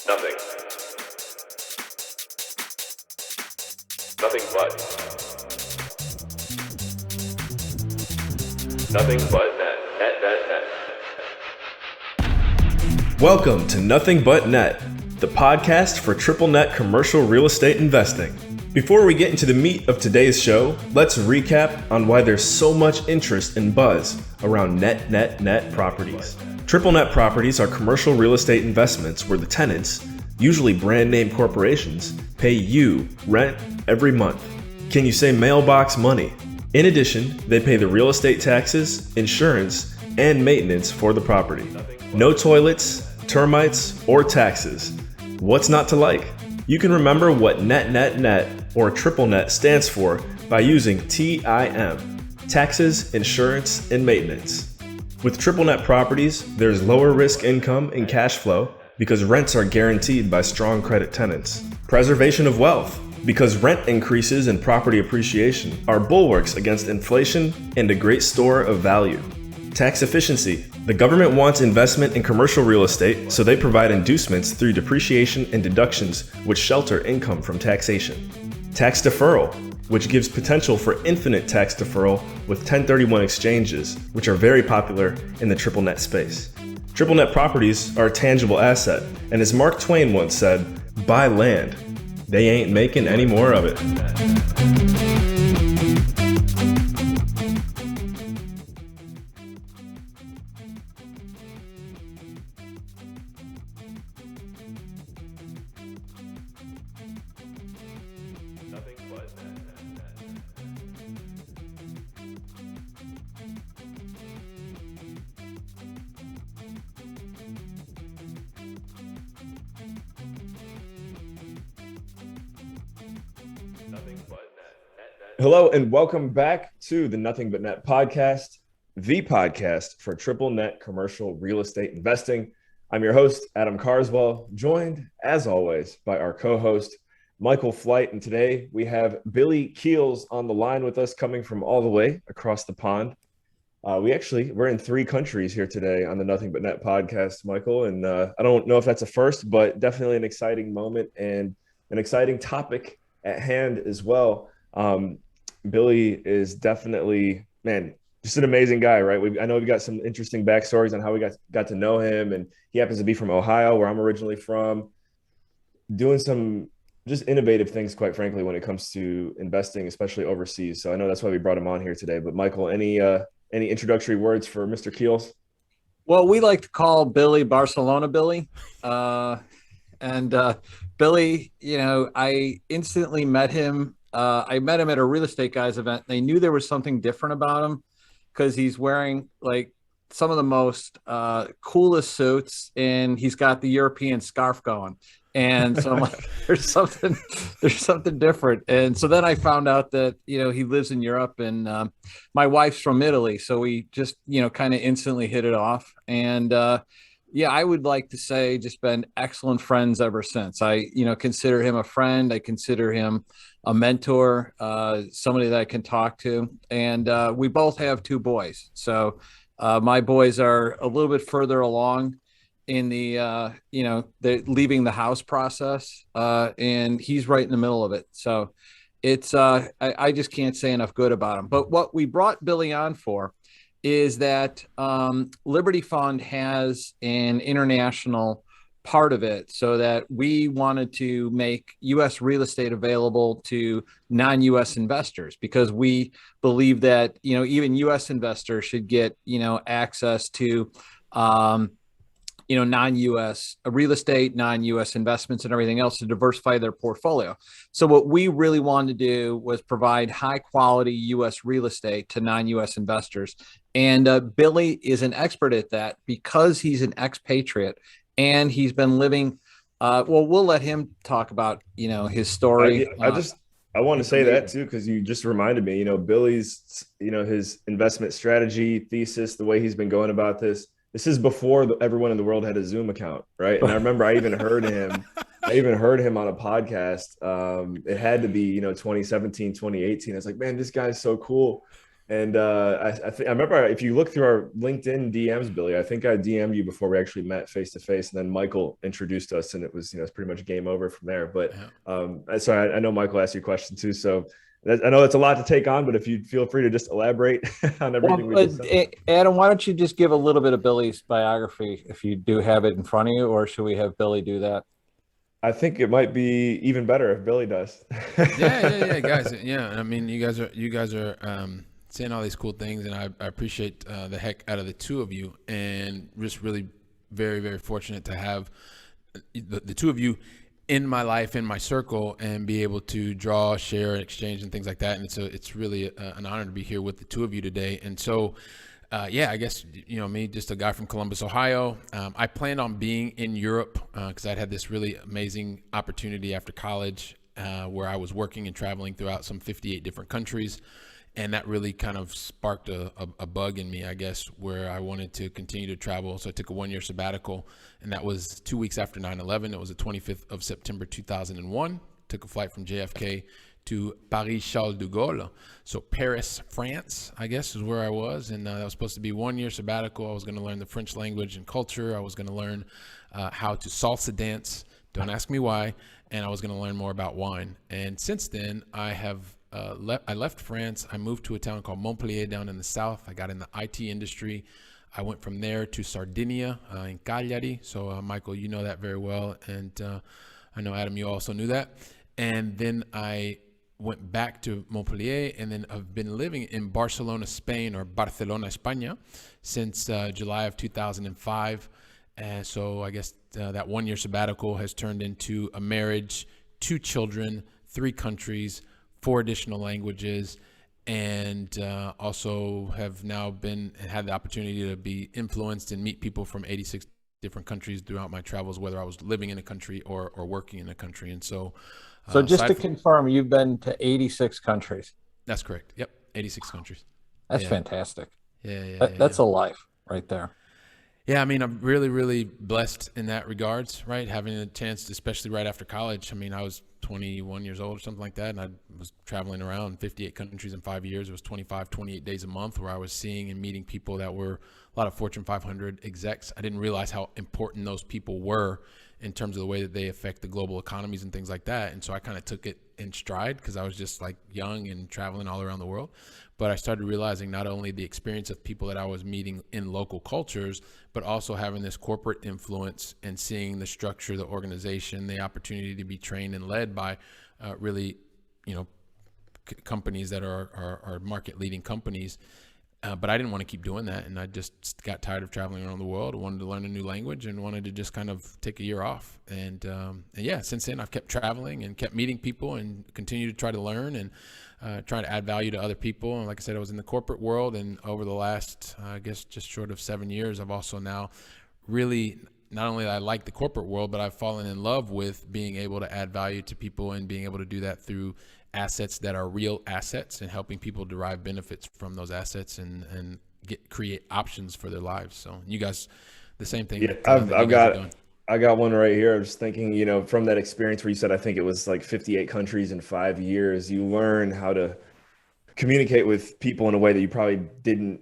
Nothing. Nothing but. Nothing but net. Net. Welcome to Nothing But Net, the podcast for triple net commercial real estate investing. Before we get into the meat of today's show, let's recap on why there's so much interest and buzz around net properties. Triple net properties are commercial real estate investments where the tenants, usually brand name corporations, pay you rent every month. Can you say mailbox money? In addition, they pay the real estate taxes, insurance, and maintenance for the property. No toilets, termites, or taxes. What's not to like? You can remember what net or triple net stands for by using TIM, taxes, insurance, and maintenance. With triple net properties, there's lower risk income and cash flow because rents are guaranteed by strong credit tenants. Preservation of wealth, because rent increases and property appreciation are bulwarks against inflation and a great store of value. Tax efficiency. The government wants investment in commercial real estate, so they provide inducements through depreciation and deductions which shelter income from taxation. Tax deferral, which gives potential for infinite tax deferral with 1031 exchanges, which are very popular in the triple net space. Triple net properties are a tangible asset, and as Mark Twain once said, buy land. They ain't making any more of it. Hello and welcome back to the Nothing But Net podcast, the podcast for triple net commercial real estate investing. I'm your host, Adam Carswell, joined as always by our co-host, Michael Flight. And today we have Billy Keels on the line with us, coming from all the way across the pond. We're in 3 countries here today on the Nothing But Net podcast, Michael. And I don't know if that's a first, but definitely an exciting moment and an exciting topic at hand as well. Billy is definitely, just an amazing guy, right? I know we've got some interesting backstories on how we got to know him, and he happens to be from Ohio, where I'm originally from, doing some just innovative things, quite frankly, when it comes to investing, especially overseas. So I know that's why we brought him on here today. But Michael, any introductory words for Mr. Keels? Well, we like to call Billy Barcelona Billy. Billy, I instantly met him. I met him at a real estate guys event. They knew there was something different about him because he's wearing like some of the most coolest suits, and he's got the European scarf going. And so I'm like, there's something different. And so then I found out that, he lives in Europe, and my wife's from Italy. So we just, kind of instantly hit it off. And I would like to say just been excellent friends ever since. I, consider him a friend. I consider him a mentor, somebody that I can talk to. And we both have 2 boys. So my boys are a little bit further along in the, the leaving the house process. And he's right in the middle of it. So it's, I just can't say enough good about him. But what we brought Billy on for is that Liberty Fund has an international part of it, so that we wanted to make U.S. real estate available to non-U.S. investors, because we believe that, even U.S. investors should get, access to, non-U.S. real estate, non-U.S. investments and everything else to diversify their portfolio. So what we really wanted to do was provide high quality U.S. real estate to non-U.S. investors. And Billy is an expert at that because he's an expatriate and he's been living. We'll let him talk about, his story. I want to say that too, because you just reminded me, Billy's, his investment strategy thesis, the way he's been going about this. This is before everyone in the world had a Zoom account, right? And I remember I even heard him on a podcast. It had to be, 2017, 2018. I was like, man, this guy's so cool. And I remember if you look through our LinkedIn DMs, Billy, I think I DM'd you before we actually met face to face, and then Michael introduced us, and it was it's pretty much game over from there. But Yeah. so I know Michael asked you a question too, so I know it's a lot to take on, but if you feel free to just elaborate on everything we just said. Adam, why don't you just give a little bit of Billy's biography if you do have it in front of you, or should we have Billy do that? I think it might be even better if Billy does. Yeah, guys. Yeah, I mean, you guys are saying all these cool things, and I appreciate the heck out of the two of you, and just really very, very fortunate to have the two of you in my life, in my circle, and be able to draw, share, exchange, and things like that. And it's really an honor to be here with the two of you today. And so, yeah, I guess, me, just a guy from Columbus, Ohio. I planned on being in Europe because I'd had this really amazing opportunity after college where I was working and traveling throughout some 58 different countries. And that really kind of sparked a bug in me, I guess, where I wanted to continue to travel. So I took a 1-year sabbatical, and that was 2 weeks after 9/11. It was the 25th of September, 2001. Took a flight from JFK to Paris Charles de Gaulle. So Paris, France, I guess, is where I was. And that was supposed to be 1-year sabbatical. I was going to learn the French language and culture. I was going to learn how to salsa dance. Don't ask me why. And I was going to learn more about wine. And since then, I left France. I moved to a town called Montpellier down in the south. I got in the IT industry. I went from there to Sardinia in Cagliari. So, Michael, you know that very well. And I know, Adam, you also knew that. And then I went back to Montpellier, and then I've been living in Barcelona, Spain, or Barcelona, España, since July of 2005. And so I guess that 1-year sabbatical has turned into a marriage, 2 children, 3 countries, 4 additional languages, and also have now had the opportunity to be influenced and meet people from 86 different countries throughout my travels, whether I was living in a country or working in a country. And so just to confirm, you've been to 86 countries. That's correct. Yep. 86 countries. That's fantastic. Yeah. That's a life right there. Yeah, I mean, I'm really, really blessed in that regards, right? Having a chance, especially right after college. I mean, I was 21 years old or something like that, and I was traveling around 58 countries in 5 years. It was 25, 28 days a month where I was seeing and meeting people that were a lot of Fortune 500 execs. I didn't realize how important those people were in terms of the way that they affect the global economies and things like that. And so I kind of took it in stride because I was just like young and traveling all around the world. But I started realizing not only the experience of people that I was meeting in local cultures, but also having this corporate influence and seeing the structure, the organization, the opportunity to be trained and led by really, companies that are market leading companies. But I didn't want to keep doing that. And I just got tired of traveling around the world. I wanted to learn a new language and wanted to just kind of take a year off. And yeah, since then I've kept traveling and kept meeting people and continue to try to learn and trying to add value to other people. And like I said, I was in the corporate world, and over the last, I guess, just short of 7 years, I've also now really, not only I like the corporate world, but I've fallen in love with being able to add value to people and being able to do that through assets that are real assets and helping people derive benefits from those assets and create options for their lives. So you guys, the same thing. Yeah, I got one right here. I was thinking, from that experience where you said, I think it was like 58 countries in 5 years, you learn how to communicate with people in a way that you probably didn't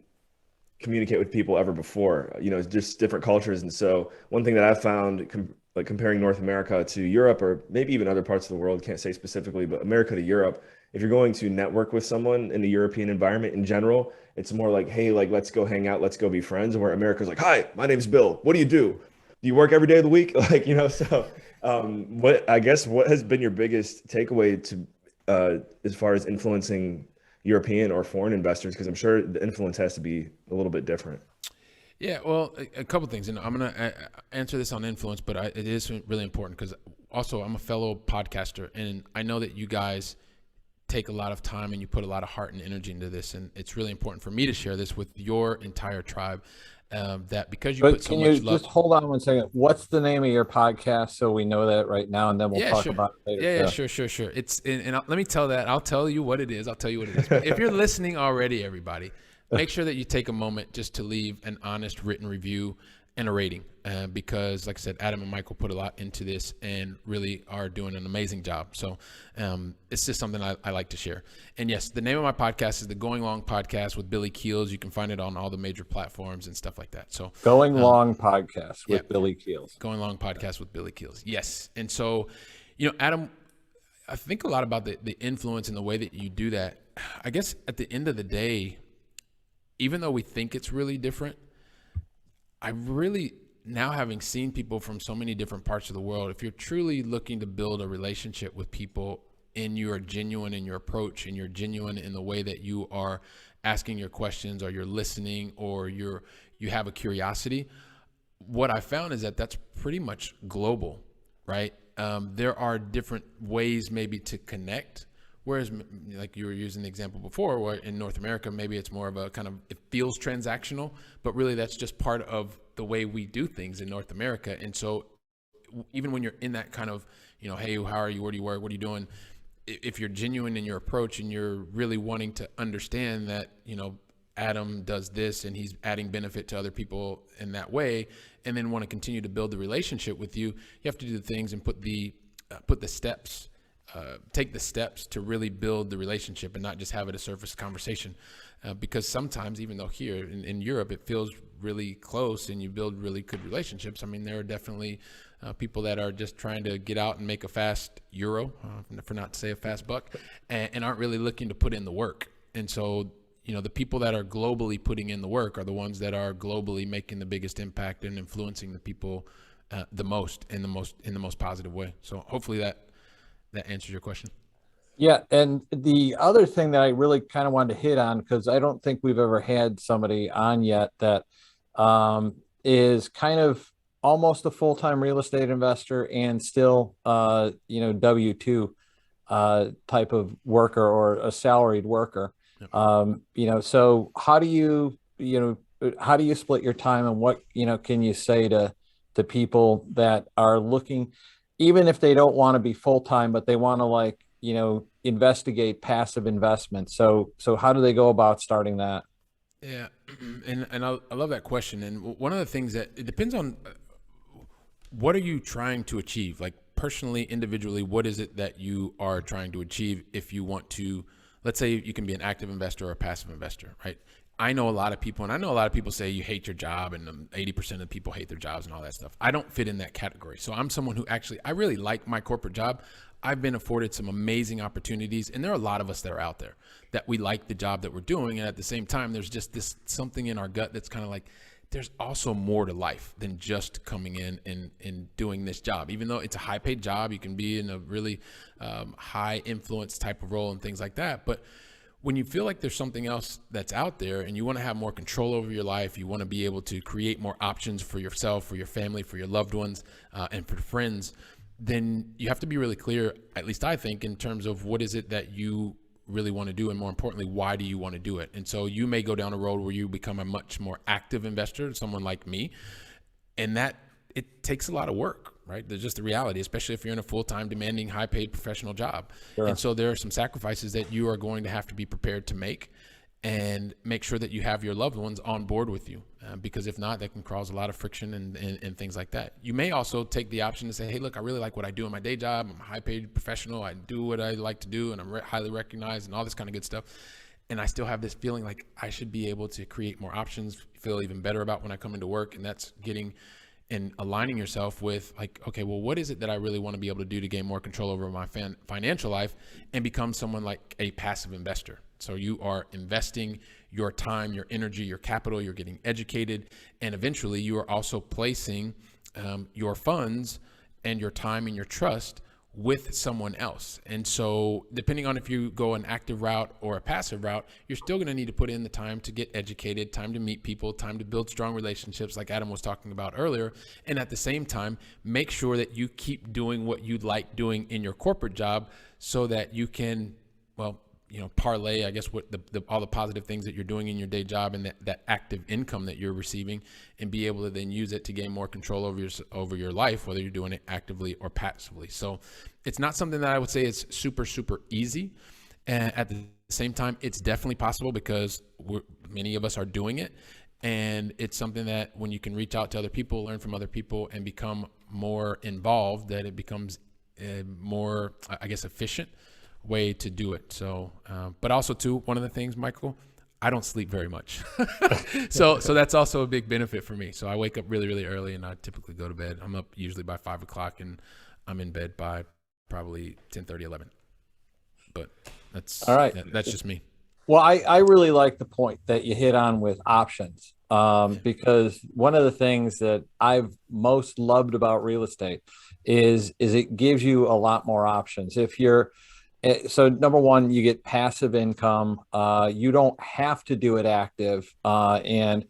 communicate with people ever before, just different cultures. And so one thing that I found, like comparing North America to Europe, or maybe even other parts of the world, can't say specifically, but America to Europe, if you're going to network with someone in the European environment in general, it's more like, hey, like, let's go hang out, let's go be friends. Where America's like, hi, my name's Bill. What do you do? Do you work every day of the week? So what has been your biggest takeaway to as far as influencing European or foreign investors? Because I'm sure the influence has to be a little bit different. Yeah, well, a couple of things, and I'm going to answer this on influence, but it is really important because also I'm a fellow podcaster, and I know that you guys take a lot of time and you put a lot of heart and energy into this, and it's really important for me to share this with your entire tribe. That because you put so much love. Can you just hold on one second? What's the name of your podcast so we know that right now, and then we'll talk about it later. Yeah, sure. It's let me tell that. I'll tell you what it is. But if you're listening already, everybody, make sure that you take a moment just to leave an honest written review and a rating, because like I said, Adam and Michael put a lot into this and really are doing an amazing job. So it's just something I like to share. And yes, the name of my podcast is the Going Long Podcast with Billy Keels. You can find it on all the major platforms and stuff like that. So Going Long Podcast with Billy Keels. Going Long Podcast with Billy Keels. Yes. And so, Adam, I think a lot about the influence and the way that you do that. I guess at the end of the day, even though we think it's really different, I really, now having seen people from so many different parts of the world, if you're truly looking to build a relationship with people and you are genuine in your approach and you're genuine in the way that you are asking your questions or you're listening or you have a curiosity, what I found is that that's pretty much global, right? There are different ways maybe to connect. Whereas, like you were using the example before, where in North America, maybe it's more of a kind of, it feels transactional, but really that's just part of the way we do things in North America. And so even when you're in that kind of, hey, how are you? Where do you work? What are you doing? If you're genuine in your approach and you're really wanting to understand that, Adam does this and he's adding benefit to other people in that way, and then want to continue to build the relationship with you, you have to do the things and take the steps to really build the relationship and not just have it a surface conversation. Because sometimes, even though here in Europe, it feels really close and you build really good relationships, I mean, there are definitely people that are just trying to get out and make a fast euro, for not to say a fast buck, and aren't really looking to put in the work. And so, the people that are globally putting in the work are the ones that are globally making the biggest impact and influencing the people the most in the most positive way. So hopefully that answers your question. Yeah. And the other thing that I really kind of wanted to hit on, because I don't think we've ever had somebody on yet that is kind of almost a full-time real estate investor and still, W-2 type of worker or a salaried worker. Yep. So how do you split your time, and what, can you say to people that are looking, even if they don't want to be full-time, but they want to investigate passive investments. So how do they go about starting that? Yeah. And I love that question. And one of the things that it depends on, what are you trying to achieve? Like personally, individually, what is it that you are trying to achieve? If you want to, let's say you can be an active investor or a passive investor, right? I know a lot of people, and I know a lot of people say you hate your job, and 80% of people hate their jobs and all that stuff. I don't fit in that category. So I'm someone who I really like my corporate job. I've been afforded some amazing opportunities, and there are a lot of us that are out there that we like the job that we're doing. And at the same time, there's just this something in our gut that's kind of like, there's also more to life than just coming in and doing this job. Even though it's a high paid job, you can be in a really high influence type of role and things like that. But when you feel like there's something else that's out there and you want to have more control over your life, you want to be able to create more options for yourself, for your family, for your loved ones, and for friends, then you have to be really clear, at least I think, in terms of what is it that you really want to do, and more importantly, why do you want to do it? And so you may go down a road where you become a much more active investor, someone like me, and that it takes a lot of work, right? There's just the reality, especially if you're in a full-time, demanding, high-paid professional job. Sure. And so there are some sacrifices that you are going to have to be prepared to make, and make sure that you have your loved ones on board with you, because if not, that can cause a lot of friction and things like that. You may also take the option to say, hey, look, I really like what I do in my day job. I'm a high-paid professional. I do what I like to do, and I'm highly recognized and all this kind of good stuff. And I still have this feeling like I should be able to create more options, feel even better about when I come into work. And that's getting and aligning yourself with like, okay, well, what is it that I really want to be able to do to gain more control over my financial life and become someone like a passive investor? So you are investing your time, your energy, your capital, you're getting educated, and eventually you are also placing your funds and your time and your trust with someone else. And so depending on if you go an active route or a passive route, you're still going to need to put in the time to get educated, time to meet people, time to build strong relationships like Adam was talking about earlier. And at the same time, make sure that you keep doing what you like doing in your corporate job so that you can, well, parlay, I guess, what all the positive things that you're doing in your day job and that active income that you're receiving, and be able to then use it to gain more control over your life, whether you're doing it actively or passively. So it's not something that I would say is super, super easy. And at the same time, it's definitely possible because many of us are doing it. And it's something that when you can reach out to other people, learn from other people, and become more involved, that it becomes a more, I guess, efficient way to do it. So, but also too, one of the things, Michael, I don't sleep very much. so that's also a big benefit for me. So I wake up really, really early, and I typically go to bed. I'm up usually by 5 o'clock, and I'm in bed by probably 10:30, 11. But that's all right. That's just me. Well, I really like the point that you hit on with options, because one of the things that I've most loved about real estate is it gives you a lot more options. If you're So number one, you get passive income. You don't have to do it active. And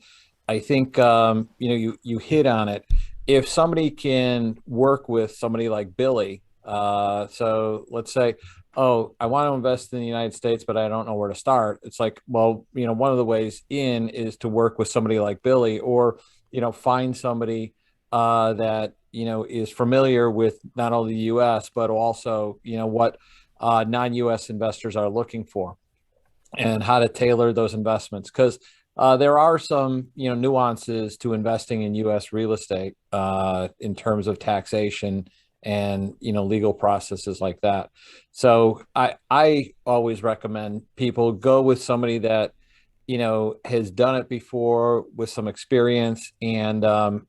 I think, you hit on it. If somebody can work with somebody like Billy, so let's say, oh, I want to invest in the United States, but I don't know where to start. It's like, well, one of the ways in is to work with somebody like Billy, or, find somebody that, is familiar with not only the U.S., but also, what non-U.S. investors are looking for and how to tailor those investments. Because there are some, nuances to investing in U.S. real estate in terms of taxation and, legal processes like that. So I always recommend people go with somebody that, has done it before with some experience and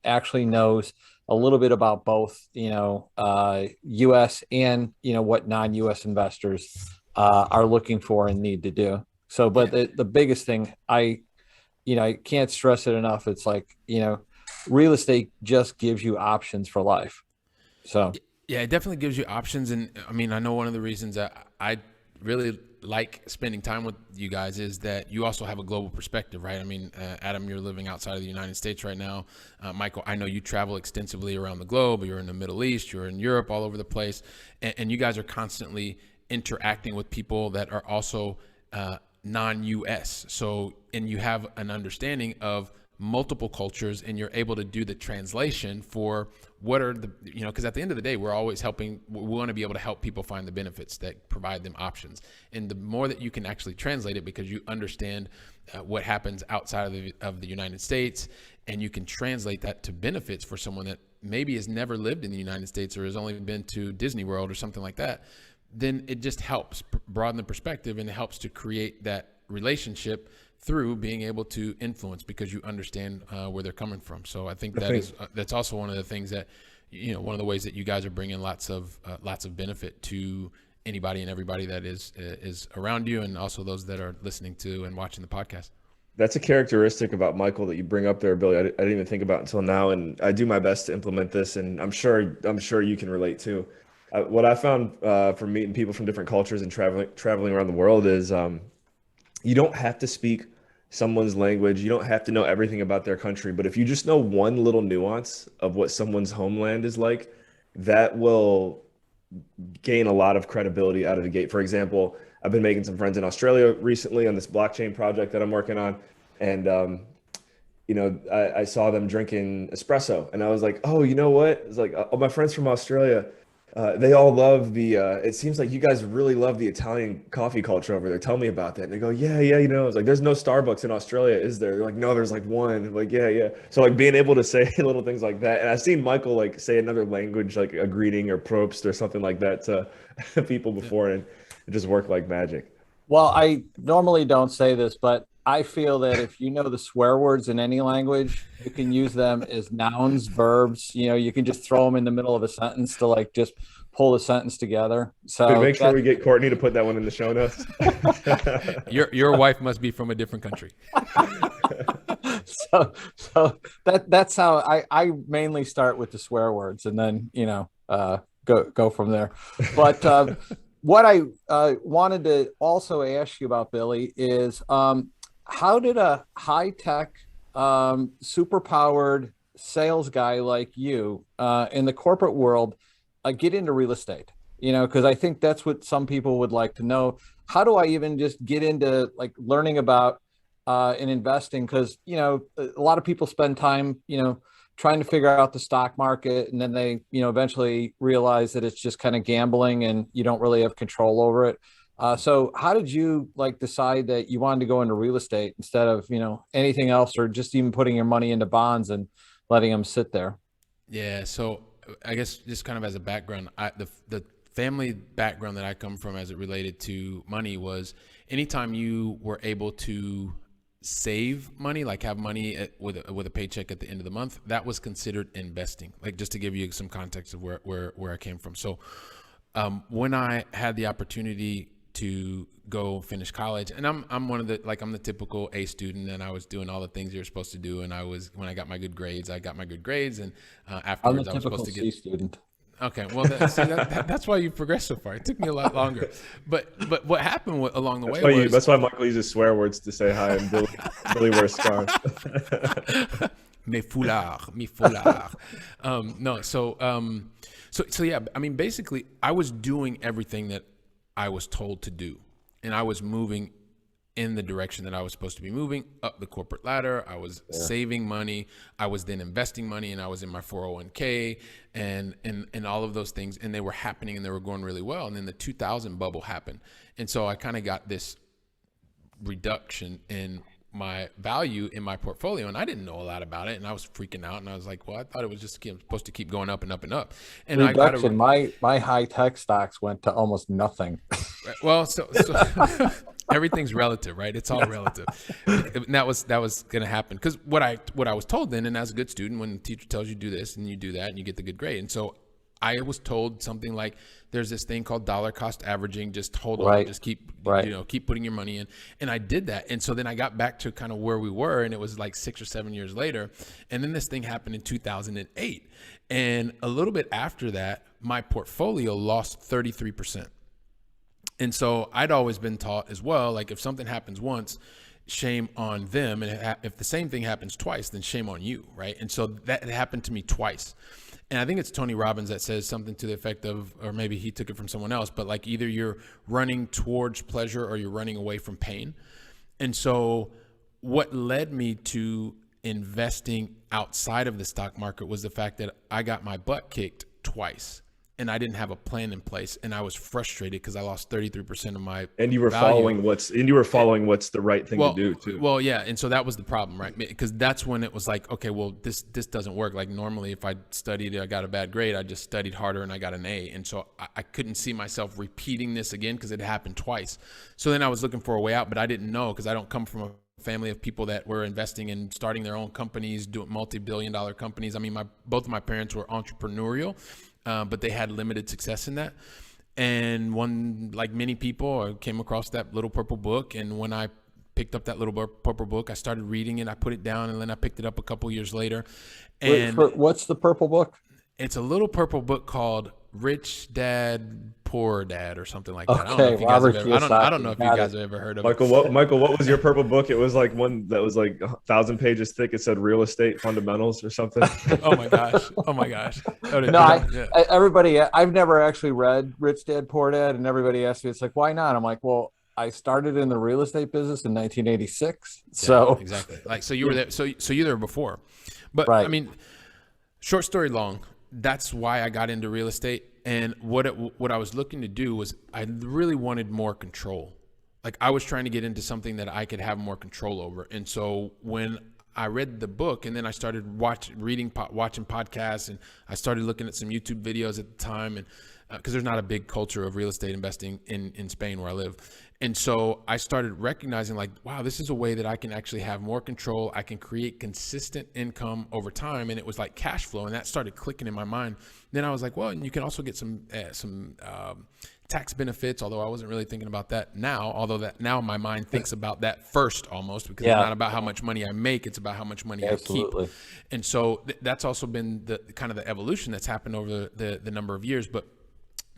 actually knows a little bit about both, U.S. and, what non-U.S. investors are looking for and need to do. So, but the biggest thing, I can't stress it enough. It's like, real estate just gives you options for life. So. Yeah, it definitely gives you options. And I mean, I know one of the reasons that I really like spending time with you guys is that you also have a global perspective, right? I mean, Adam, you're living outside of the United States right now. Michael, I know you travel extensively around the globe. You're in the Middle East, you're in Europe, all over the place. And you guys are constantly interacting with people that are also non-US. So, and you have an understanding of multiple cultures, and you're able to do the translation for what are the, because at the end of the day, we're always helping. We want to be able to help people find the benefits that provide them options. And the more that you can actually translate it, because you understand what happens outside of the United States, and you can translate that to benefits for someone that maybe has never lived in the United States or has only been to Disney World or something like that, then it just helps broaden the perspective, and it helps to create that relationship through being able to influence, because you understand where they're coming from. So I think that's also one of the things that, one of the ways that you guys are bringing lots of benefit to anybody and everybody that is around you, and also those that are listening to and watching the podcast. That's a characteristic about Michael that you bring up there, Billy. I didn't even think about until now, and I do my best to implement this, and I'm sure you can relate too. What I found from meeting people from different cultures and traveling around the world is you don't have to speak someone's language. You don't have to know everything about their country, but if you just know one little nuance of what someone's homeland is like, that will gain a lot of credibility out of the gate. For example, I've been making some friends in Australia recently on this blockchain project that I'm working on. And, I saw them drinking espresso, and I was like, oh, you know what? It's like, oh, my friends from Australia, they all love it seems like you guys really love the Italian coffee culture over there. Tell me about that. And they go, yeah. It's like, there's no Starbucks in Australia, is there? They're like, no, there's like one. I'm like, yeah. So like being able to say little things like that. And I've seen Michael like say another language, like a greeting or Probst or something like that to people before, and it just worked like magic. Well, I normally don't say this, but I feel that if you know the swear words in any language, you can use them as nouns, verbs. You can just throw them in the middle of a sentence to like just pull the sentence together. So make sure we get Courtney to put that one in the show notes. Your wife must be from a different country. So that's how I mainly start with the swear words, and then go from there. But what I wanted to also ask you about, Billy, is how did a high-tech, super-powered sales guy like you in the corporate world get into real estate? Because I think that's what some people would like to know. How do I even just get into like learning about and investing? Because, a lot of people spend time, trying to figure out the stock market, and then they, eventually realize that it's just kind of gambling and you don't really have control over it. So how did you like decide that you wanted to go into real estate instead of, anything else, or just even putting your money into bonds and letting them sit there? Yeah, so I guess just kind of as a background, the family background that I come from as it related to money was anytime you were able to save money, like have money with a paycheck at the end of the month, that was considered investing. Like just to give you some context of where I came from. So when I had the opportunity to go finish college, and I'm one of I'm the typical A student, and I was doing all the things you're supposed to do, and when I got my good grades, and I'm the afterwards I was typical supposed to C student. Okay, well, that's why you progressed so far. It took me a lot longer, but what happened along the way was that's why Michael uses swear words to say hi, and Billy wears scarves. mes foulards. No, so yeah. I mean, basically, I was doing everything that I was told to do, and I was moving in the direction that I was supposed to be moving up the corporate ladder. I was saving money. I was then investing money, and I was in my 401k and all of those things, and they were happening and they were going really well. And then the 2000 bubble happened. And so I kind of got this reduction in my value in my portfolio, and I didn't know a lot about it, and I was freaking out, and I was like, well, I thought it was just supposed to keep going up and up and up. And reduction, my high tech stocks went to almost nothing. Well, so everything's relative, right? It's all relative. And that was going to happen because what I was told then, and as a good student, when the teacher tells you do this and you do that and you get the good grade, and so I was told something like, there's this thing called dollar cost averaging. Just hold on, just keep putting your money in. And I did that. And so then I got back to kind of where we were, and it was like 6 or 7 years later. And then this thing happened in 2008. And a little bit after that, my portfolio lost 33%. And so I'd always been taught as well, like if something happens once, shame on them. And if the same thing happens twice, then shame on you, right? And so that happened to me twice. And I think it's Tony Robbins that says something to the effect of, or maybe he took it from someone else, but like either you're running towards pleasure or you're running away from pain. And so what led me to investing outside of the stock market was the fact that I got my butt kicked twice. And I didn't have a plan in place, and I was frustrated because I lost 33% of my and you were value. following what's the right thing to do too. Well, yeah, and so that was the problem, right? Because that's when it was like, okay, well, this doesn't work. Like normally, if I studied, I got a bad grade, I just studied harder and I got an A, and so I couldn't see myself repeating this again because it happened twice. So then I was looking for a way out, but I didn't know because I don't come from a family of people that were investing and starting their own companies, doing multi-billion-dollar companies. I mean, both of my parents were entrepreneurial. But they had limited success in that. And one, like many people, I came across that little purple book. And when I picked up that little purple book, I started reading it. I put it down, and then I picked it up a couple years later. And what's the purple book? It's a little purple book called Rich Dad, Poor Dad, or something like that. Okay, I don't know if you guys have ever heard of it. Michael, what was your purple book? It was like one that was like 1,000 pages thick. It said real estate fundamentals or something. Oh my gosh. Everybody, I've never actually read Rich Dad, Poor Dad, and everybody asks me, it's like, why not? I'm like, well, I started in the real estate business in 1986. So exactly. Like, so you were there. So you were there before, but right. I mean, short story long, that's why I got into real estate. And what I was looking to do was I really wanted more control. Like I was trying to get into something that I could have more control over. And so when I read the book and then I started watching podcasts, and I started looking at some YouTube videos at the time, and because there's not a big culture of real estate investing in Spain where I live. And so I started recognizing like, wow, this is a way that I can actually have more control. I can create consistent income over time. And it was like cash flow. And that started clicking in my mind. Then I was like, well, and you can also get some tax benefits, although I wasn't really thinking about that now, now my mind thinks about that first almost, because it's not about how much money I make, it's about how much money I keep. And so that's also been the kind of the evolution that's happened over the number of years. But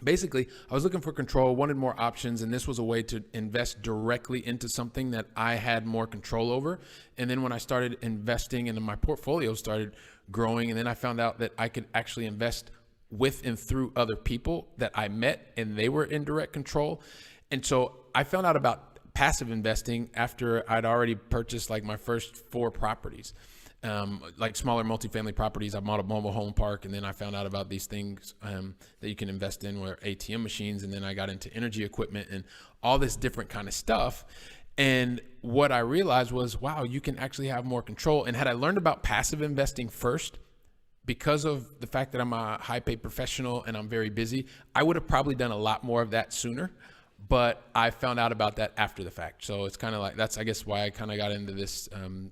basically, I was looking for control, wanted more options, and this was a way to invest directly into something that I had more control over. And then when I started investing and my portfolio started growing, and then I found out that I could actually invest with and through other people that I met, and they were in direct control. And so I found out about passive investing after I'd already purchased like my first 4 properties. like smaller multifamily properties. I bought a mobile home park, and then I found out about these things that you can invest in, where ATM machines, and then I got into energy equipment and all this different kind of stuff. And what I realized was, wow, you can actually have more control. And had I learned about passive investing first, because of the fact that I'm a high paid professional and I'm very busy, I would have probably done a lot more of that sooner. But I found out about that after the fact. So it's kind of like, that's, I guess, why I kind of got into this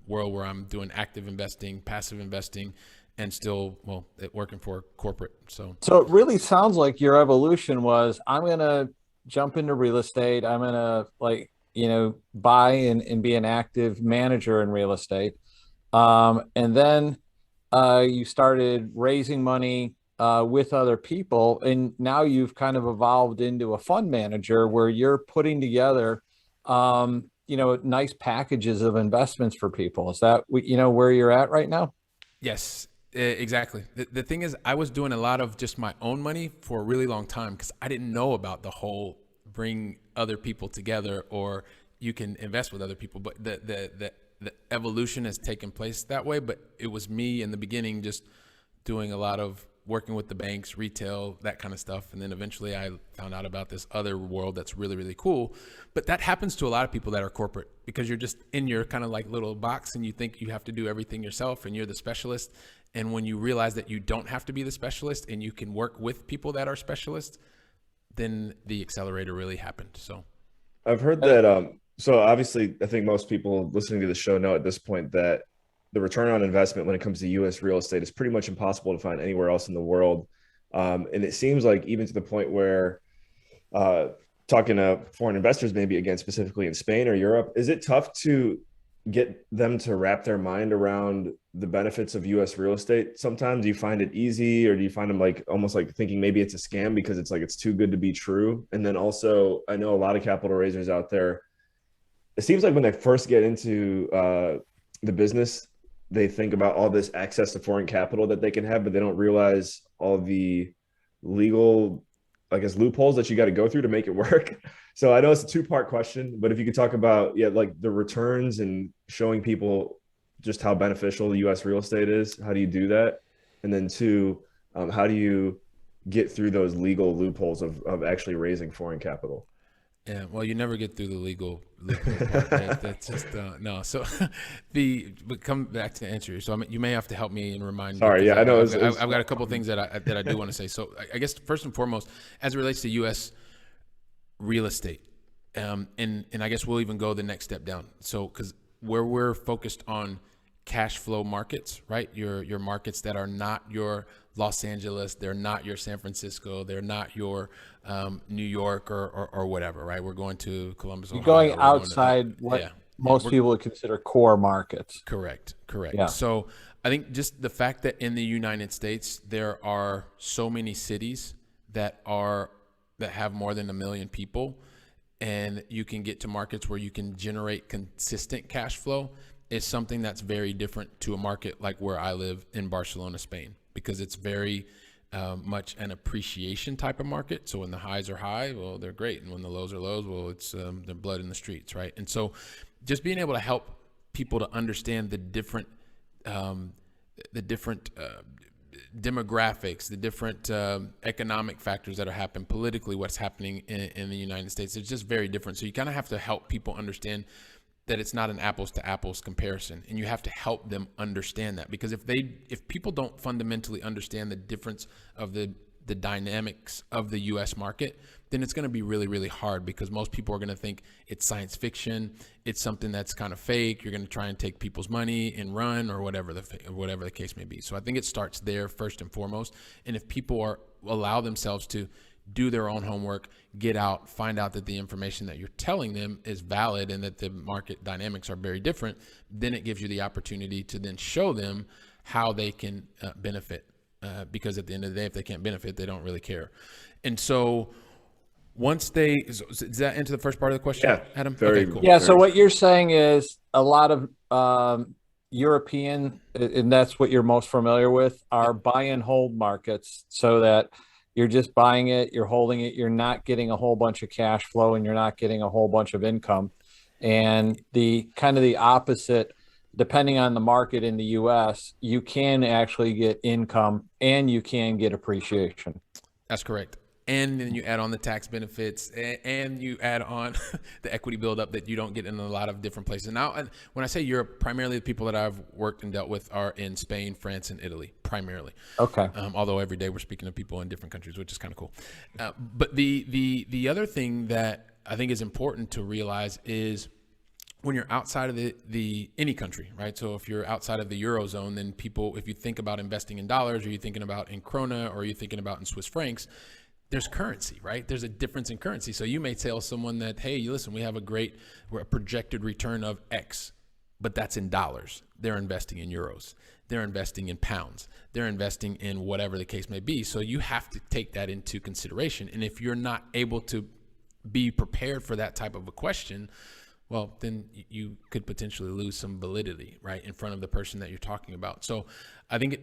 world where I'm doing active investing, passive investing, and still, well, working for corporate. So it really sounds like your evolution was, I'm going to jump into real estate. I'm going to buy and be an active manager in real estate. And then you started raising money with other people, and now you've kind of evolved into a fund manager where you're putting together nice packages of investments for people. Is that where you're at right now? Yes, exactly. The thing is, I was doing a lot of just my own money for a really long time because I didn't know about the whole bring other people together, or you can invest with other people. But the evolution has taken place that way. But it was me in the beginning just doing a lot of working with the banks, retail, that kind of stuff. And then eventually I found out about this other world that's really, really cool. But that happens to a lot of people that are corporate, because you're just in your kind of like little box and you think you have to do everything yourself and you're the specialist. And when you realize that you don't have to be the specialist and you can work with people that are specialists, then the accelerator really happened. So I've heard that. So obviously, I think most people listening to the show know at this point that the return on investment when it comes to U.S. real estate is pretty much impossible to find anywhere else in the world. And it seems like even to the point where talking to foreign investors, maybe again, specifically in Spain or Europe, is it tough to get them to wrap their mind around the benefits of U.S. real estate? Sometimes do you find it easy, or do you find them like almost like thinking maybe it's a scam because it's like it's too good to be true? And then also, I know a lot of capital raisers out there, it seems like when they first get into the business, they think about all this access to foreign capital that they can have, but they don't realize all the legal, I guess, loopholes that you got to go through to make it work. So I know it's a two-part question, but if you could talk about, like the returns and showing people just how beneficial the U.S. real estate is, how do you do that? And then two, how do you get through those legal loopholes of actually raising foreign capital? Yeah, well, you never get through the legal part. That's just no. So but come back to answer you. So you may have to help me and remind me. Sorry, yeah, I know. I've got a couple of things that I do want to say. So I guess first and foremost, as it relates to U.S. real estate, and I guess we'll even go the next step down. So because where we're focused on cash flow markets, right? Your markets that are not your Los Angeles, they're not your San Francisco, they're not your New York or whatever, right? We're going to Columbus, Ohio. You're going outside most people would consider core markets. Correct. Yeah. So I think just the fact that in the United States, there are so many cities that have more than 1 million people, and you can get to markets where you can generate consistent cash flow, is something that's very different to a market like where I live in Barcelona, Spain, because it's very much an appreciation type of market. So when the highs are high, well, they're great. And when the lows are lows, well, it's the blood in the streets, right? And so just being able to help people to understand the different demographics, the different economic factors that are happening politically, what's happening in the United States, it's just very different. So you kind of have to help people understand that it's not an apples to apples comparison, and you have to help them understand that, because if people don't fundamentally understand the difference of the dynamics of the US market, then it's going to be really, really hard, because most people are going to think it's science fiction, it's something that's kind of fake, you're going to try and take people's money and run, or whatever the case may be. So I think it starts there first and foremost. And if people allow themselves to do their own homework, get out, find out that the information that you're telling them is valid and that the market dynamics are very different, then it gives you the opportunity to then show them how they can benefit. Because at the end of the day, if they can't benefit, they don't really care. And so does that answer the first part of the question, yeah, Adam? Very, okay, cool. Yeah. So what you're saying is a lot of European, and that's what you're most familiar with, are buy and hold markets, so that you're just buying it, you're holding it, you're not getting a whole bunch of cash flow, and you're not getting a whole bunch of income. And the kind of the opposite depending on the market in the US, you can actually get income and you can get appreciation. That's correct. And then you add on the tax benefits and you add on the equity buildup that you don't get in a lot of different places. Now, when I say Europe, primarily the people that I've worked and dealt with are in Spain, France, and Italy, primarily. Okay. Although every day we're speaking to people in different countries, which is kind of cool. But the other thing that I think is important to realize is when you're outside of the any country, right? So if you're outside of the Eurozone, then people, if you think about investing in dollars, or you're thinking about in krona, or you're thinking about in Swiss francs, there's currency, right? There's a difference in currency. So you may tell someone that, hey, listen, we have a projected return of X, but that's in dollars. They're investing in euros. They're investing in pounds. They're investing in whatever the case may be. So you have to take that into consideration. And if you're not able to be prepared for that type of a question, well, then you could potentially lose some validity, right, in front of the person that you're talking about. So I think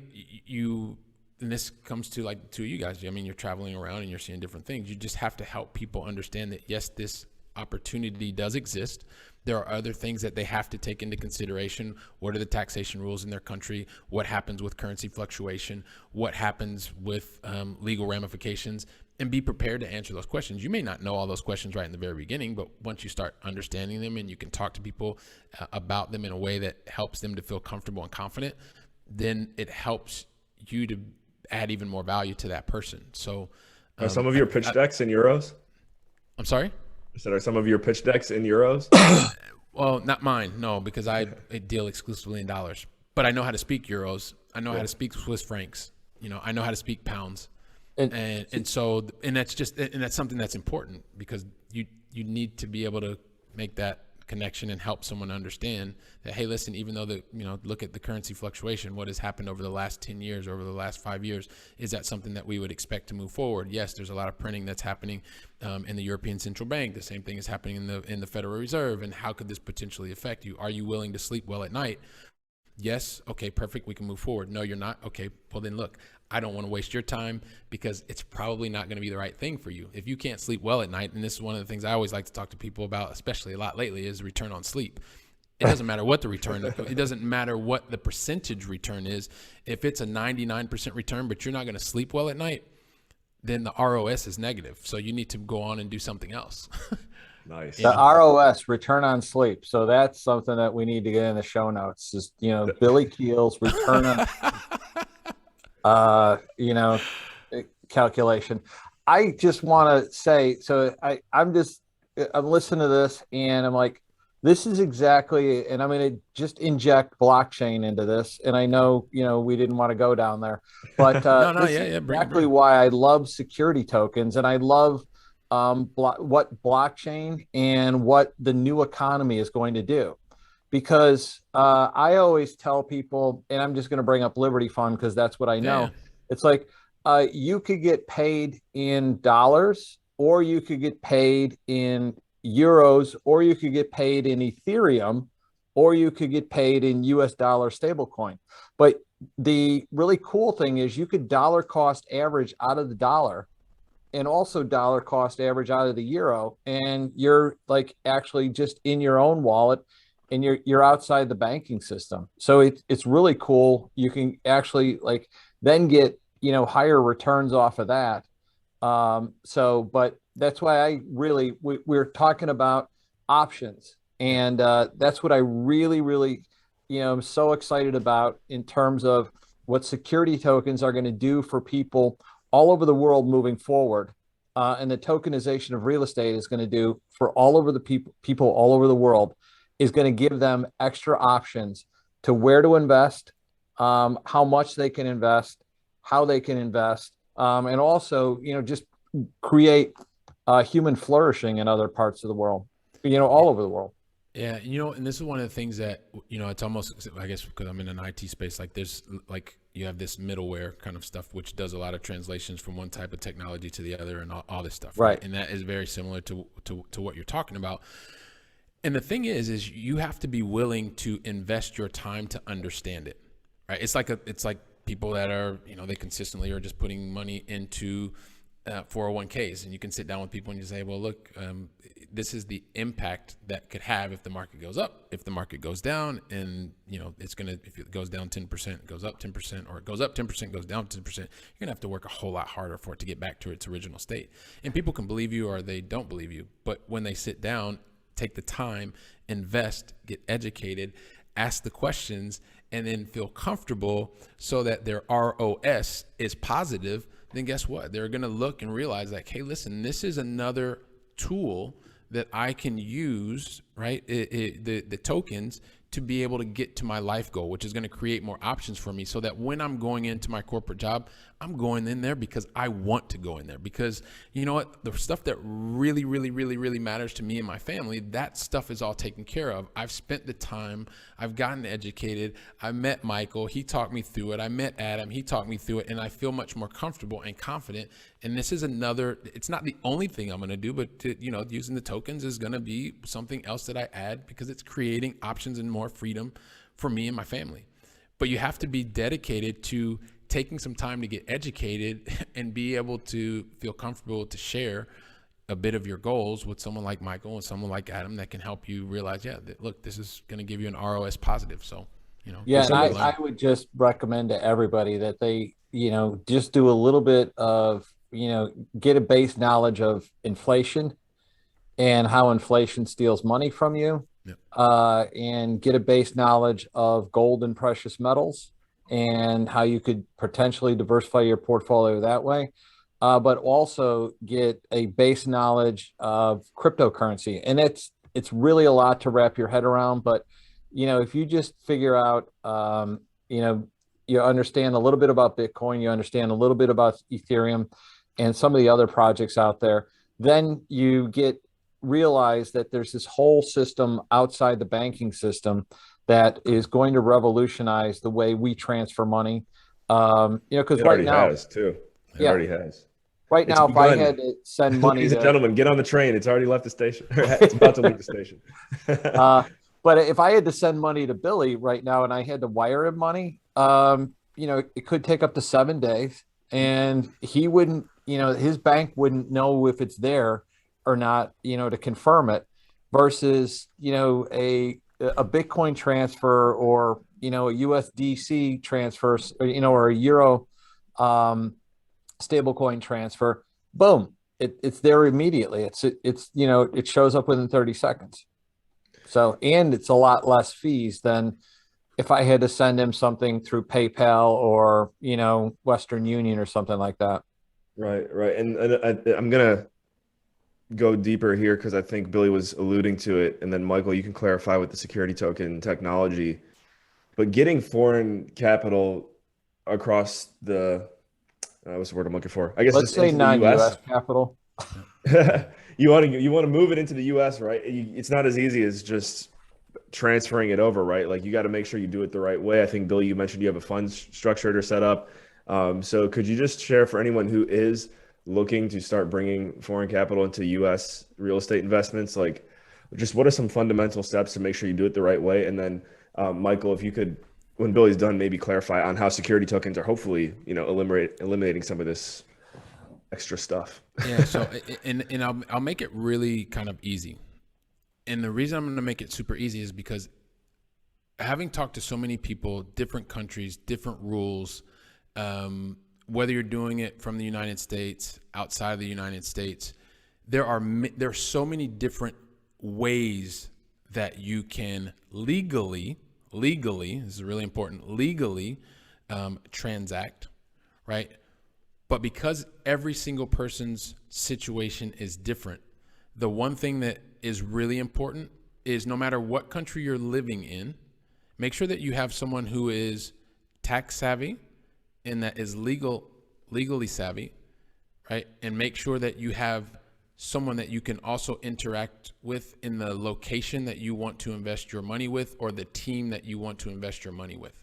and this comes to like to you guys, I mean, you're traveling around and you're seeing different things. You just have to help people understand that, yes, this opportunity does exist. There are other things that they have to take into consideration. What are the taxation rules in their country? What happens with currency fluctuation? What happens with legal ramifications? And be prepared to answer those questions. You may not know all those questions right in the very beginning, but once you start understanding them and you can talk to people about them in a way that helps them to feel comfortable and confident, then it helps you to add even more value to that person. So are some of your pitch decks in euros? I'm sorry? I said, are some of your pitch decks in euros? Well, not mine, no, because I deal exclusively in dollars. But I know how to speak euros. I know how to speak Swiss francs. I know how to speak pounds. And that's something that's important, because you need to be able to make that connection and help someone understand that, hey, listen, even though look at the currency fluctuation, what has happened over the last 10 years, over the last 5 years, is that something that we would expect to move forward? Yes, there's a lot of printing that's happening in the European Central Bank. The same thing is happening in the Federal Reserve. And how could this potentially affect you? Are you willing to sleep well at night? Yes. Okay, perfect. We can move forward. No, you're not. Okay. Well, then look, I don't want to waste your time, because it's probably not going to be the right thing for you. If you can't sleep well at night, and this is one of the things I always like to talk to people about, especially a lot lately, is return on sleep. It doesn't matter what the return, it doesn't matter what the percentage return is. If it's a 99% return, but you're not going to sleep well at night, then the ROS is negative. So you need to go on and do something else. Nice. The ROS, return on sleep. So that's something that we need to get in the show notes. Just, Billy Keels, return on, calculation. I just want to say, so I'm listening to this and I'm like, this is exactly, and I'm going to just inject blockchain into this. And I know, we didn't want to go down there, but exactly why I love security tokens, and I love what blockchain and what the new economy is going to do. Because I always tell people, and I'm just going to bring up Liberty Fund because that's what I know. Yeah. It's like you could get paid in dollars, or you could get paid in euros, or you could get paid in Ethereum, or you could get paid in US dollar stablecoin. But the really cool thing is you could dollar cost average out of the dollar, and also dollar cost average out of the euro, and you're like actually just in your own wallet, and you're outside the banking system. So it's really cool. You can actually like then get higher returns off of that. But that's why we're talking about options, and that's what I really am so excited about in terms of what security tokens are going to do for people all over the world moving forward, and the tokenization of real estate is going to do for all over the people all over the world, is going to give them extra options to where to invest, how much they can invest, how they can invest, and also just create human flourishing in other parts of the world, all over the world. Yeah, and this is one of the things that, it's almost, I guess, because I'm in an IT space, like there's like you have this middleware kind of stuff, which does a lot of translations from one type of technology to the other, and all this stuff. Right. And that is very similar to what you're talking about. And the thing is you have to be willing to invest your time to understand it, right? It's like people that are, they consistently are just putting money into 401ks, and you can sit down with people and you say, well, look, this is the impact that could have if the market goes up, if the market goes down, and it's gonna, if it goes down 10%, it goes up 10%, or it goes up 10%, goes down 10%, you're gonna have to work a whole lot harder for it to get back to its original state. And people can believe you or they don't believe you, but when they sit down, take the time, invest, get educated, ask the questions, and then feel comfortable so that their ROS is positive, then guess what? They're going to look and realize like, hey, listen, this is another tool that I can use, right? The tokens to be able to get to my life goal, which is going to create more options for me so that when I'm going into my corporate job, I'm going in there because I want to go in there. Because you know what? The stuff that really, really, really, really matters to me and my family, that stuff is all taken care of. I've spent the time. I've gotten educated. I met Michael. He talked me through it. I met Adam. He talked me through it. And I feel much more comfortable and confident. And this is another, it's not the only thing I'm going to do, but using the tokens is going to be something else that I add because it's creating options and more freedom for me and my family. But you have to be dedicated to taking some time to get educated and be able to feel comfortable to share a bit of your goals with someone like Michael and someone like Adam that can help you realize, look, this is going to give you an ROS positive. So, Yeah, and I would just recommend to everybody that they, just do a little bit of, get a base knowledge of inflation and how inflation steals money from you. Yep. And get a base knowledge of gold and precious metals and how you could potentially diversify your portfolio that way. But also get a base knowledge of cryptocurrency. And it's really a lot to wrap your head around. But, if you just figure out, you understand a little bit about Bitcoin, you understand a little bit about Ethereum and some of the other projects out there, then you realize that there's this whole system outside the banking system that is going to revolutionize the way we transfer money. Because right now, has too. It already has. Right now, if I had to send money, ladies and gentlemen, get on the train. It's already left the station. It's about to leave the station. But if I had to send money to Billy right now and I had to wire him money, it could take up to 7 days, and he wouldn't, his bank wouldn't know if it's there or not, to confirm it, versus, a Bitcoin transfer or, a USDC transfer, or a Euro stablecoin transfer. Boom. It's there immediately. It shows up within 30 seconds. So, and it's a lot less fees than if I had to send him something through PayPal or, Western Union or something like that. Right. And I'm going to go deeper here because I think Billy was alluding to it. And then Michael, you can clarify with the security token technology. But getting foreign capital across the, what's the word I'm looking for? I guess let's say non-US capital. You want to move it into the US, right? It's not as easy as just transferring it over, right? Like you got to make sure you do it the right way. I think Billy, you mentioned you have a fund structured or set up. So could you just share for anyone who is looking to start bringing foreign capital into US real estate investments, like just what are some fundamental steps to make sure you do it the right way? And then Michael, if you could, when Billy's done, maybe clarify on how security tokens are hopefully, eliminating some of this extra stuff. Yeah. So, and I'll make it really kind of easy. And the reason I'm going to make it super easy is because having talked to so many people, different countries, different rules, whether you're doing it from the United States, outside of the United States, there are so many different ways that you can legally, this is really important, legally transact, right? But because every single person's situation is different, the one thing that is really important is no matter what country you're living in, make sure that you have someone who is tax savvy and that is legally savvy, right? And make sure that you have someone that you can also interact with in the location that you want to invest your money with, or the team that you want to invest your money with.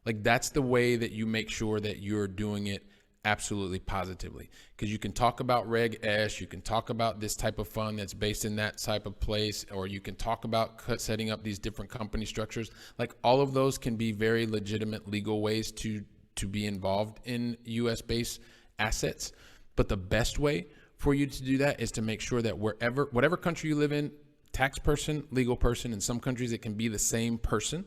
Like that's the way that you make sure that you're doing it absolutely positively. Because you can talk about Reg S, you can talk about this type of fund that's based in that type of place, or you can talk about setting up these different company structures. Like all of those can be very legitimate legal ways to be involved in US based assets. But the best way for you to do that is to make sure that whatever country you live in, tax person, legal person, in some countries it can be the same person,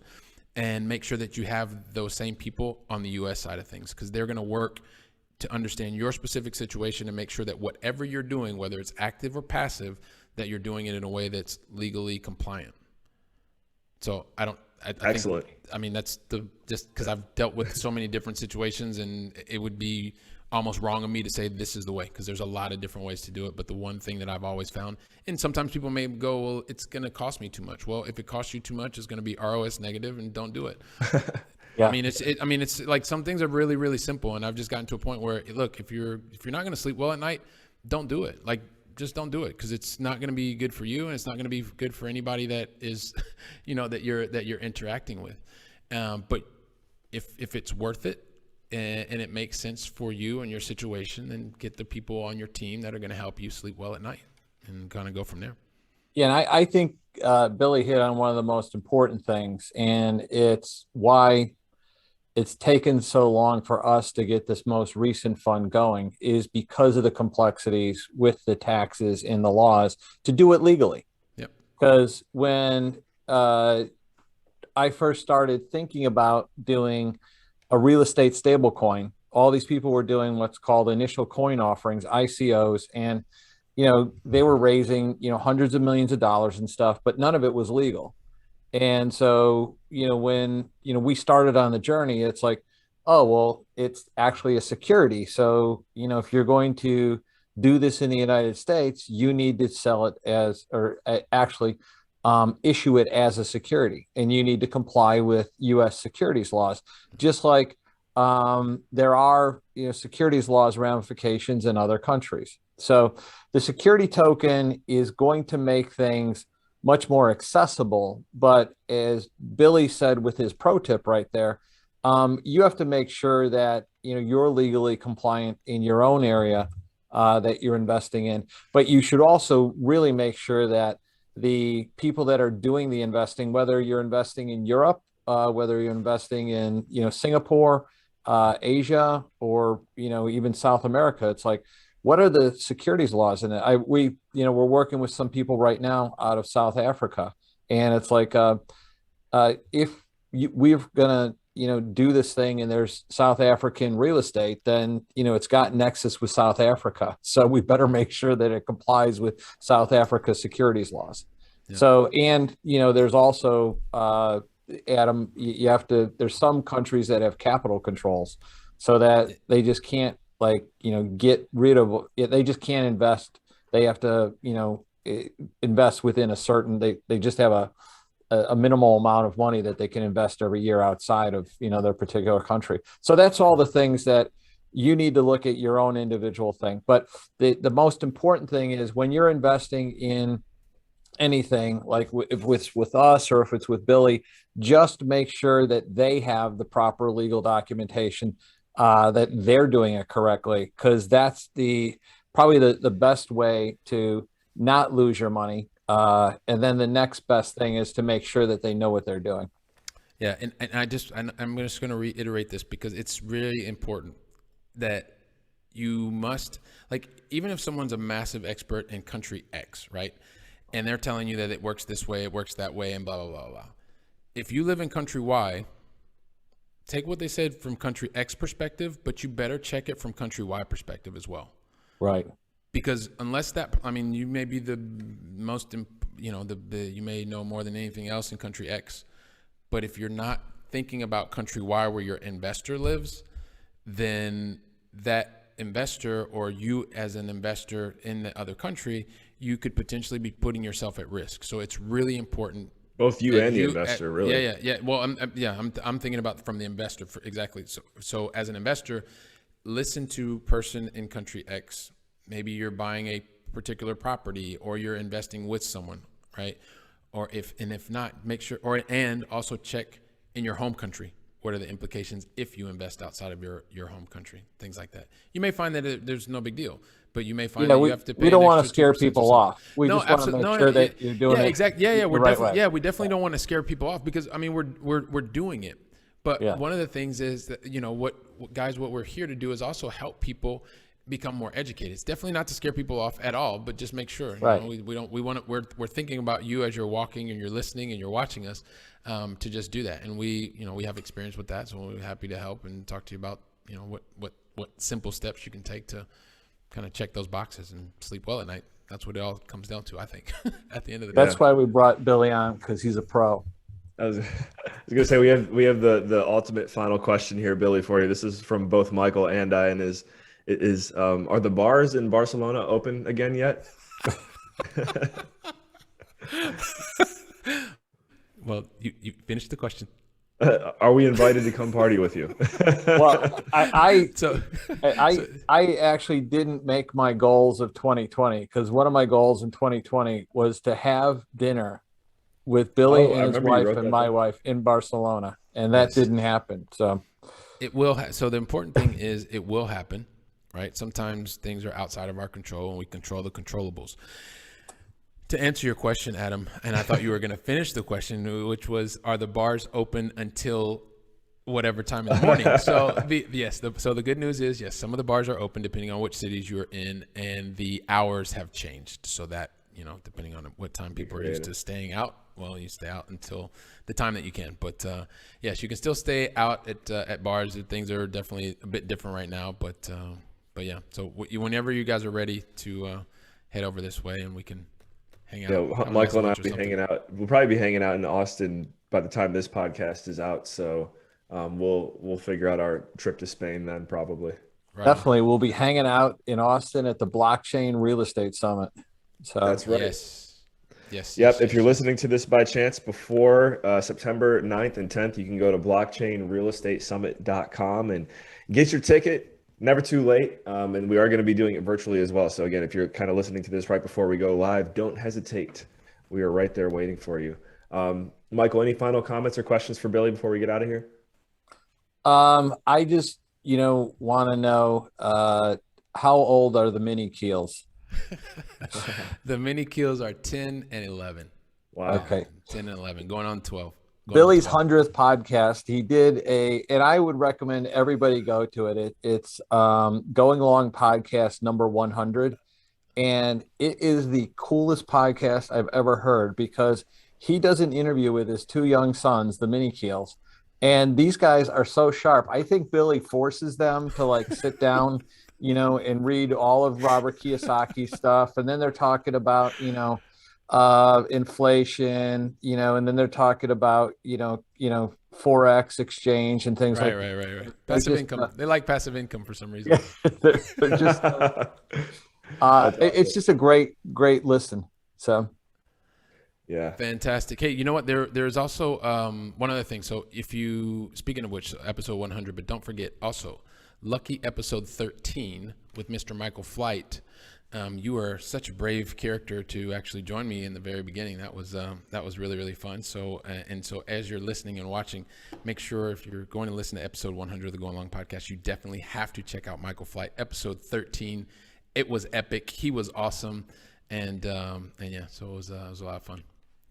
and make sure that you have those same people on the US side of things, because they're going to work to understand your specific situation and make sure that whatever you're doing, whether it's active or passive, that you're doing it in a way that's legally compliant. So Excellent. That's just because I've dealt with so many different situations, and it would be almost wrong of me to say this is the way, because there's a lot of different ways to do it. But the one thing that I've always found, and sometimes people may go, well, it's going to cost me too much. Well, if it costs you too much, it's going to be ROS negative, and don't do it. Yeah. It's like some things are really, really simple. And I've just gotten to a point where, look, if you're not going to sleep well at night, don't do it. Like, just don't do it, because it's not going to be good for you, and it's not going to be good for anybody that is, that you're interacting with. But if it's worth it and it makes sense for you and your situation, then get the people on your team that are going to help you sleep well at night, and kind of go from there. Yeah, and I think Billy hit on one of the most important things, and it's why it's taken so long for us to get this most recent fund going, is because of the complexities with the taxes and the laws to do it legally. Yep. Because when I first started thinking about doing a real estate stablecoin, all these people were doing what's called initial coin offerings, ICOs, and they were raising hundreds of millions of dollars and stuff, but none of it was legal. And so, when, we started on the journey, it's like, oh, well, it's actually a security. So, if you're going to do this in the United States, you need to sell it issue it as a security, and you need to comply with U.S. securities laws, just like there are, securities laws ramifications in other countries. So the security token is going to make things much more accessible. But as Billy said with his pro tip right there, you have to make sure that you're legally compliant in your own area that you're investing in. But you should also really make sure that the people that are doing the investing, whether you're investing in Europe, whether you're investing in Singapore, Asia, or even South America, it's like, what are the securities laws in it? We're working with some people right now out of South Africa, and it's like, if we're gonna, do this thing and there's South African real estate, then, it's got nexus with South Africa. So we better make sure that it complies with South Africa securities laws. Yeah. So, and, there's also, Adam, there's some countries that have capital controls so that they just can't, get rid of it. They just can't invest. They have to, invest within a certain, they just have a minimal amount of money that they can invest every year outside of, their particular country. So that's all the things that you need to look at your own individual thing. But the most important thing is when you're investing in anything, like if it's with us or if it's with Billy, just make sure that they have the proper legal documentation, that they're doing it correctly, because that's probably the best way to not lose your money. And then the next best thing is to make sure that they know what they're doing. Yeah, and I'm just going to reiterate this, because it's really important that you must, even if someone's a massive expert in country X, right? And they're telling you that it works this way, it works that way, and blah, blah, blah, blah. If you live in country Y, take what they said from country X perspective, but you better check it from country Y perspective as well. Right. Because unless you may be the most, you may know more than anything else in country X. But if you're not thinking about country Y where your investor lives, then that investor, or you as an investor in the other country, you could potentially be putting yourself at risk. So it's really important. Both you and the investor, really. Yeah. Well, I'm thinking about from the investor exactly. So as an investor, listen to person in country X. Maybe you're buying a particular property, or you're investing with someone, right? Or if not, make sure, and also check in your home country. What are the implications if you invest outside of your home country? Things like that. You may find that there's no big deal, but you may find that you have to pay. We don't want to scare people off. We just want to make sure that you're doing it. Yeah, exactly. Yeah, we definitely don't want to scare people off, because we're doing it. But one of the things is that what we're here to do is also help people become more educated. It's definitely not to scare people off at all, but just make sure. Right. We're thinking about you as you're walking and you're listening and you're watching us, to just do that. And we have experience with that, so we're happy to help and talk to you about, what simple steps you can take to kind of check those boxes and sleep well at night. That's what it all comes down to, I think, at the end of the day. That's why we brought Billy on, because he's a pro. I was gonna say we have the ultimate final question here, Billy, for you. This is from both Michael and I, and are the bars in Barcelona open again yet? Well, you finished the question. Are we invited to come party with you? Well, I actually didn't make my goals of 2020, because one of my goals in 2020 was to have dinner with Billy and his wife and my wife in Barcelona, and that didn't happen. So it will. So the important thing is it will happen, right? Sometimes things are outside of our control, and we control the controllables. To answer your question, Adam, and I thought you were going to finish the question, which was, are the bars open until whatever time in the morning? So yes. So the good news is, yes, some of the bars are open depending on which cities you're in, and the hours have changed so that, depending on what time people are used to staying out, well, you stay out until the time that you can. But yes, you can still stay out at bars. Things are definitely a bit different right now, but yeah. So whenever you guys are ready to head over this way, and we can hang out. Yeah, Michael and I will be hanging out. We'll probably be hanging out in Austin by the time this podcast is out. So we'll figure out our trip to Spain then, probably. Right. Definitely, we'll be hanging out in Austin at the Blockchain Real Estate Summit. So that's right. Yes. Yep. If you're listening to this by chance before September 9th and 10th, you can go to blockchainrealestatesummit.com and get your ticket. Never too late. And we are going to be doing it virtually as well. So again, if you're kind of listening to this right before we go live, don't hesitate. We are right there waiting for you. Michael, any final comments or questions for Billy before we get out of here? I just, want to know, how old are the mini Keels? The mini Keels are 10 and 11. Wow. Okay. 10 and 11, going on 12. Billy's 100th podcast. He did and I would recommend everybody go to it. It's Going Along Podcast number 100. And it is the coolest podcast I've ever heard, because he does an interview with his two young sons, the mini Keels. And these guys are so sharp. I think Billy forces them to sit down, and read all of Robert Kiyosaki's stuff. And then they're talking about, inflation, and then they're talking about, Forex exchange and things right. Passive income. They like passive income for some reason. they're just, it's just a great listen. So. Yeah. Fantastic. Hey, you know what? There's also one other thing. So speaking of which, episode 100, but don't forget also lucky episode 13 with Mr. Michael Flight. You are such a brave character to actually join me in the very beginning. That was really, really fun. So as you're listening and watching, make sure if you're going to listen to episode 100 of the Going Along podcast, you definitely have to check out Michael Flight, episode 13. It was epic. He was awesome. And yeah, so it was a lot of fun.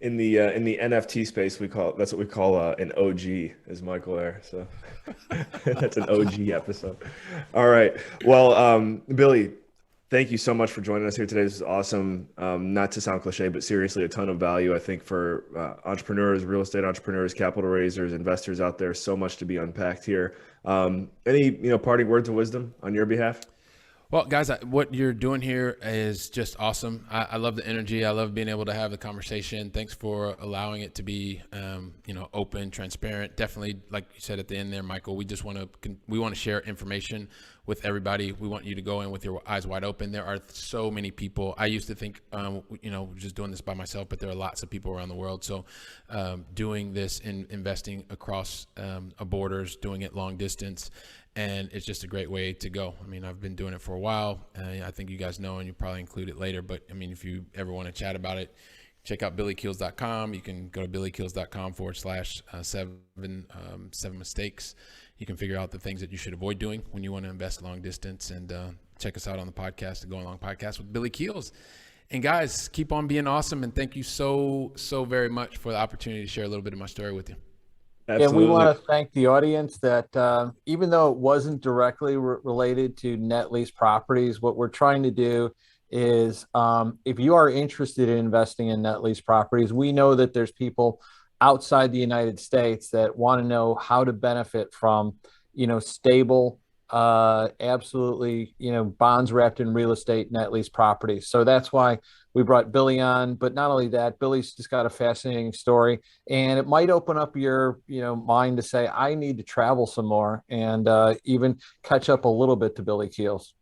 In the NFT space, that's what we call an OG, is Michael there. So that's an OG episode. All right. Well, Billy, thank you so much for joining us here today. This is awesome. Not to sound cliche, but seriously, a ton of value, I think, for entrepreneurs, real estate entrepreneurs, capital raisers, investors out there. So much to be unpacked here. Any parting words of wisdom on your behalf? Well, guys, what you're doing here is just awesome. I love the energy. I love being able to have the conversation. Thanks for allowing it to be, open, transparent. Definitely, like you said at the end there, Michael, we just want to share information with everybody. We want you to go in with your eyes wide open. There are so many people. I used to think, just doing this by myself, but there are lots of people around the world. So doing this in investing across borders, doing it long distance, and it's just a great way to go. I mean, I've been doing it for a while. I think you guys know, and you probably include it later. But I mean, if you ever want to chat about it, check out billykeels.com. You can go to billykeels.com/7 mistakes. You can figure out the things that you should avoid doing when you want to invest long distance, and check us out on the podcast, the Going Along Podcast with Billy Keels. And guys, keep on being awesome. And thank you so very much for the opportunity to share a little bit of my story with you. And we Absolutely. want to thank the audience that even though it wasn't directly related to net lease properties, what we're trying to do is if you are interested in investing in net lease properties, we know that there's people outside the United States that want to know how to benefit from, stable, absolutely, bonds wrapped in real estate net lease properties. So that's why we brought Billy on. But not only that, Billy's just got a fascinating story, and it might open up your, mind to say, I need to travel some more and even catch up a little bit to Billy Keels.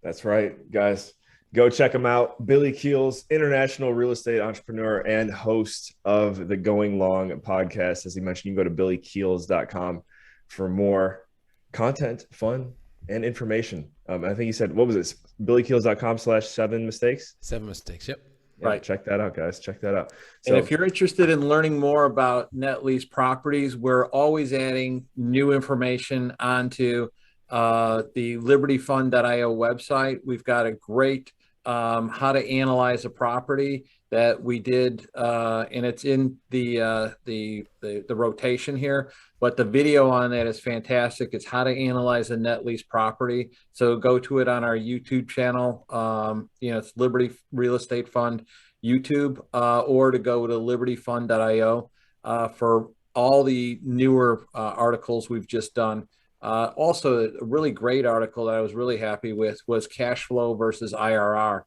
That's right, guys. Go check him out. Billy Keels, international real estate entrepreneur and host of the Going Long podcast. As he mentioned, you can go to billykeels.com for more content, fun, and information. I think he said, what was it? billykeels.com/7 mistakes? 7 mistakes. Yep. Yeah, Right. Check that out, guys. Check that out. So, And if you're interested in learning more about net lease properties, we're always adding new information onto the libertyfund.io website. We've got a great how to analyze a property that we did, and it's in the rotation here. But the video on that is fantastic. It's how to analyze a net lease property. So go to it on our YouTube channel. It's Liberty Real Estate Fund YouTube, or to go to libertyfund.io for all the newer articles we've just done. Also, a really great article that I was really happy with was cash flow versus IRR.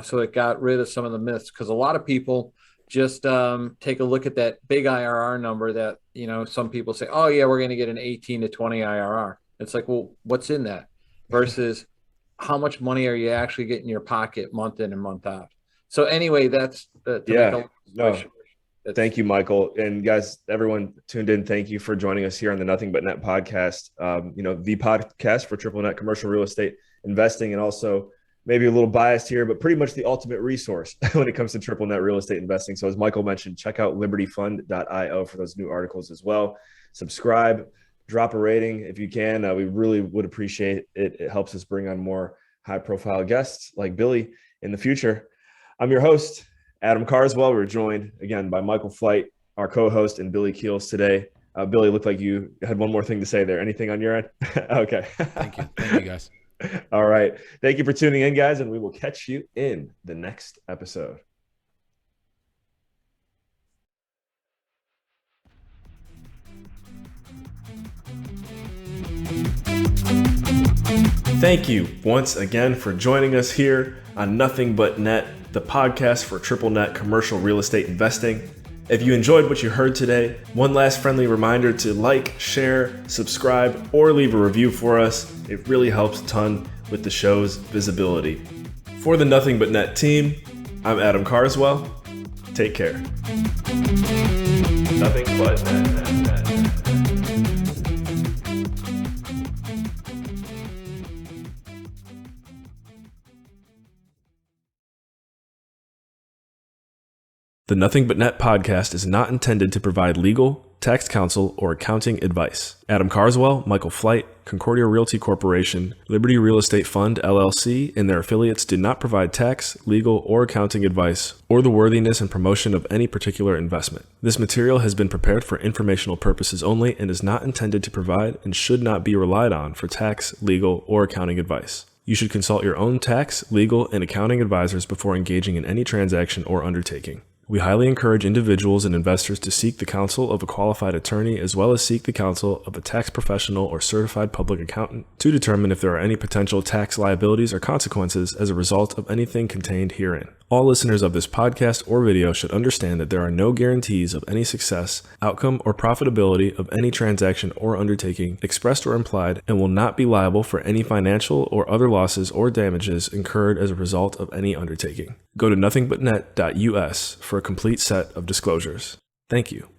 So it got rid of some of the myths, because a lot of people just take a look at that big IRR number that, some people say, oh yeah, we're going to get an 18 to 20 IRR. It's like, well, what's in that versus how much money are you actually getting in your pocket month in and month out? So anyway, that's Thank you, Michael. And guys, everyone tuned in, thank you for joining us here on the Nothing But Net podcast. The podcast for triple net commercial real estate investing, and also maybe a little biased here, but pretty much the ultimate resource when it comes to triple net real estate investing. So as Michael mentioned, check out libertyfund.io for those new articles as well. Subscribe, drop a rating if you can. We really would appreciate it. It helps us bring on more high profile guests like Billy in the future. I'm your host, Adam Carswell. We're joined again by Michael Flight, our co-host, and Billy Keels today. Billy, looked like you had one more thing to say there. Anything on your end? Okay. Thank you, guys. All right. Thank you for tuning in, guys, and we will catch you in the next episode. Thank you once again for joining us here on Nothing But Net, the podcast for triple net commercial real estate investing. If you enjoyed what you heard today, one last friendly reminder to like, share, subscribe, or leave a review for us. It really helps a ton with the show's visibility. For the Nothing But Net team, I'm Adam Carswell. Take care. Nothing but net. The Nothing But Net podcast is not intended to provide legal, tax counsel, or accounting advice. Adam Carswell, Michael Flight, Concordia Realty Corporation, Liberty Real Estate Fund LLC, and their affiliates do not provide tax, legal, or accounting advice, or the worthiness and promotion of any particular investment. This material has been prepared for informational purposes only and is not intended to provide and should not be relied on for tax, legal, or accounting advice. You should consult your own tax, legal, and accounting advisors before engaging in any transaction or undertaking. We highly encourage individuals and investors to seek the counsel of a qualified attorney, as well as seek the counsel of a tax professional or certified public accountant to determine if there are any potential tax liabilities or consequences as a result of anything contained herein. All listeners of this podcast or video should understand that there are no guarantees of any success, outcome, or profitability of any transaction or undertaking, expressed or implied, and will not be liable for any financial or other losses or damages incurred as a result of any undertaking. Go to nothingbutnet.us for a complete set of disclosures. Thank you.